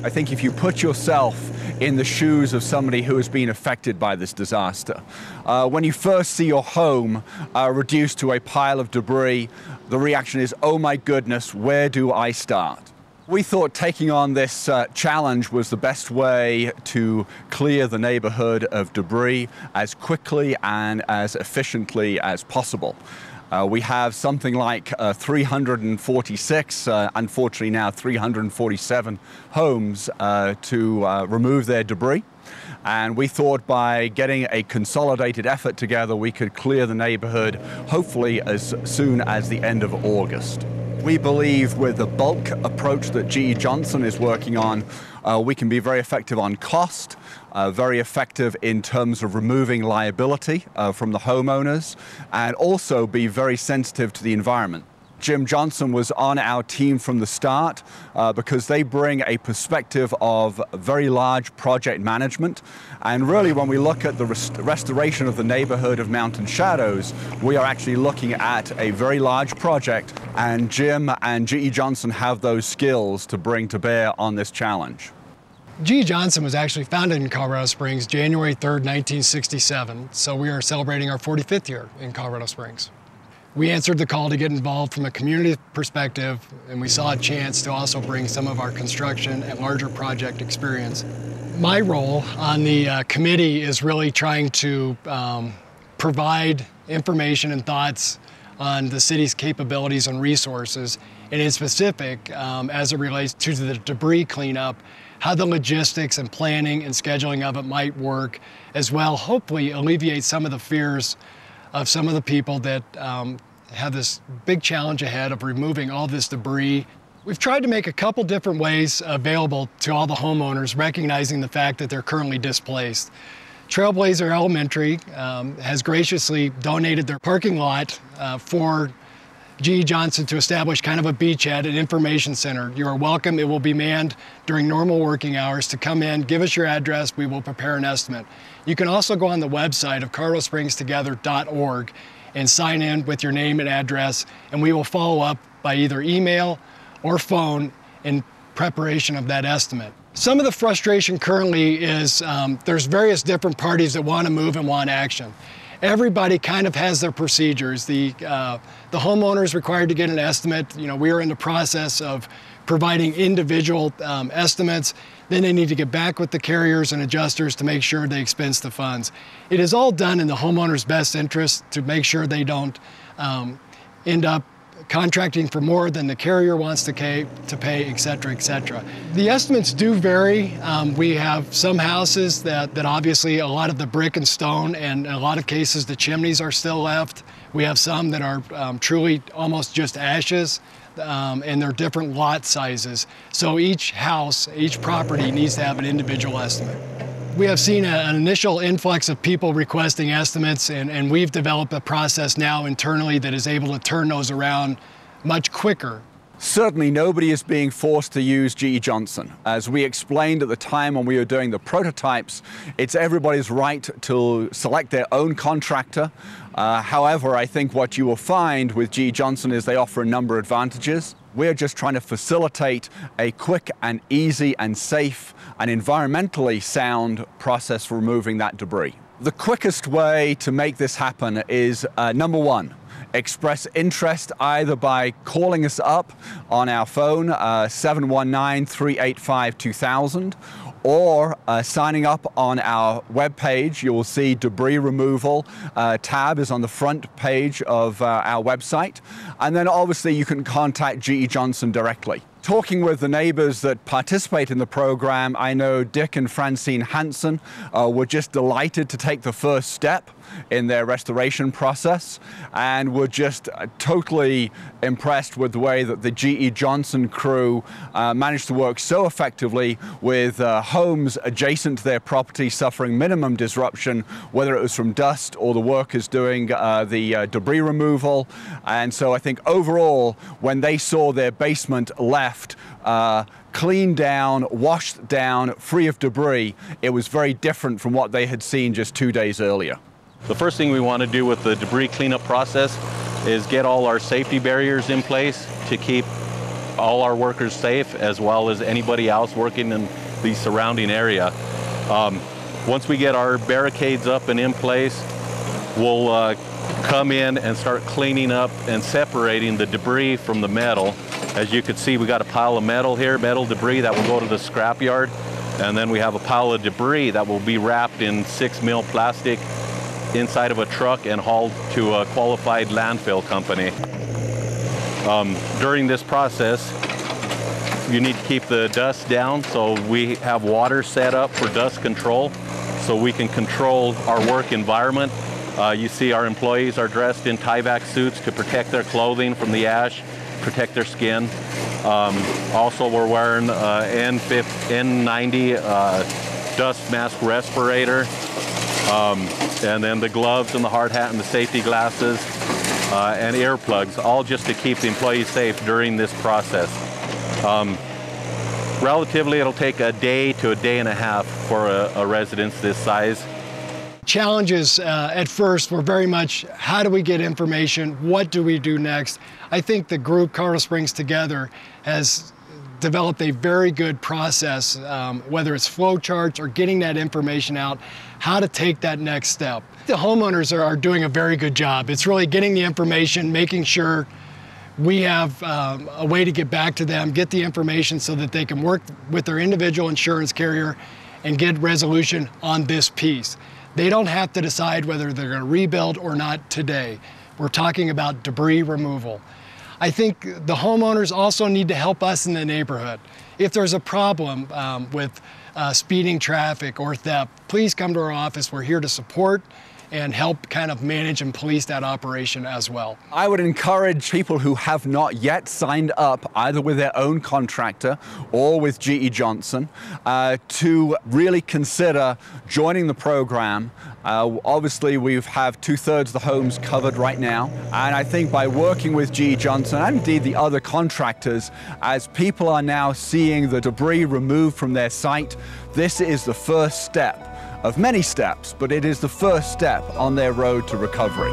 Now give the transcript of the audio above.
I think if you put yourself in the shoes of somebody who has been affected by this disaster, when you first see your home reduced to a pile of debris, the reaction is, oh my goodness, where do I start? We thought taking on this challenge was the best way to clear the neighborhood of debris as quickly and as efficiently as possible. We have something like 346, unfortunately now 347 homes to remove their debris. And we thought by getting a consolidated effort together, we could clear the neighborhood hopefully as soon as the end of August. We believe with the bulk approach that GE Johnson is working on, we can be very effective on cost, very effective in terms of removing liability from the homeowners, and also be very sensitive to the environment. Jim Johnson was on our team from the start because they bring a perspective of very large project management. And really, when we look at the restoration of the neighborhood of Mountain Shadows, we are actually looking at a very large project, and Jim and GE Johnson have those skills to bring to bear on this challenge. GE Johnson was actually founded in Colorado Springs January 3rd, 1967, so we are celebrating our 45th year in Colorado Springs. We answered the call to get involved from a community perspective, and we saw a chance to also bring some of our construction and larger project experience. My role on the committee is really trying to provide information and thoughts on the city's capabilities and resources, and in specific, as it relates to the debris cleanup, how the logistics and planning and scheduling of it might work, as well hopefully alleviate some of the fears of some of the people that have this big challenge ahead of removing all this debris. We've tried to make a couple different ways available to all the homeowners, recognizing the fact that they're currently displaced. Trailblazer Elementary has graciously donated their parking lot for GE Johnson to establish kind of a beachhead, an information center. You are welcome. It will be manned during normal working hours to come in, give us your address, we will prepare an estimate. You can also go on the website of coloradosprings.org and sign in with your name and address, and we will follow up by either email or phone in preparation of that estimate. Some of the frustration currently is there's various different parties that want to move and want action. Everybody kind of has their procedures. The homeowner is required to get an estimate. You know, we are in the process of providing individual estimates. Then they need to get back with the carriers and adjusters to make sure they expense the funds. It is all done in the homeowner's best interest to make sure they don't end up contracting for more than the carrier wants to pay, et cetera, et cetera. The estimates do vary. We have some houses that obviously a lot of the brick and stone, and in a lot of cases the chimneys are still left. We have some that are truly almost just ashes, and they're different lot sizes. So each house, each property needs to have an individual estimate. We have seen an initial influx of people requesting estimates, and we've developed a process now internally that is able to turn those around much quicker. Certainly nobody is being forced to use GE Johnson. As we explained at the time when we were doing the prototypes, it's everybody's right to select their own contractor. However, I think what you will find with GE Johnson is they offer a number of advantages. We're just trying to facilitate a quick and easy and safe and environmentally sound process for removing that debris. The quickest way to make this happen is, number one, express interest either by calling us up on our phone, 719-385-2000, or signing up on our webpage. You will see debris removal tab is on the front page of our website. And then obviously you can contact GE Johnson directly. Talking with the neighbors that participate in the program, I know Dick and Francine Hansen were just delighted to take the first step in their restoration process, and were just totally impressed with the way that the GE Johnson crew managed to work so effectively with homes adjacent to their property suffering minimum disruption, whether it was from dust or the workers doing the debris removal. And so I think overall, when they saw their basement left cleaned down, washed down, free of debris, it was very different from what they had seen just 2 days earlier. The first thing we want to do with the debris cleanup process is get all our safety barriers in place to keep all our workers safe, as well as anybody else working in the surrounding area. Once we get our barricades up and in place, we'll come in and start cleaning up and separating the debris from the metal. As you can see, we got a pile of metal here, metal debris that will go to the scrap yard. And then we have a pile of debris that will be wrapped in 6 mil plastic inside of a truck and hauled to a qualified landfill company. During this process, you need to keep the dust down, so we have water set up for dust control so we can control our work environment. You see our employees are dressed in Tyvek suits to protect their clothing from the ash, protect their skin. Also, we're wearing N90 dust mask respirator, and then the gloves and the hard hat and the safety glasses and earplugs, all just to keep the employees safe during this process. Relatively, it'll take a day to a day and a half for a residence this size. Challenges at first were very much, how do we get information? What do we do next? I think the group Colorado Springs Together has developed a very good process, whether it's flow charts or getting that information out, how to take that next step. The homeowners are doing a very good job. It's really getting the information, making sure we have a way to get back to them, get the information so that they can work with their individual insurance carrier and get resolution on this piece. They don't have to decide whether they're going to rebuild or not today. We're talking about debris removal. I think the homeowners also need to help us in the neighborhood. If there's a problem with speeding traffic or theft, please come to our office. We're here to support and help kind of manage and police that operation as well. I would encourage people who have not yet signed up, either with their own contractor or with GE Johnson, to really consider joining the program. Obviously, we have 2/3 of the homes covered right now, and I think by working with GE Johnson and indeed the other contractors, as people are now seeing the debris removed from their site, this is the first step of many steps, but it is the first step on their road to recovery.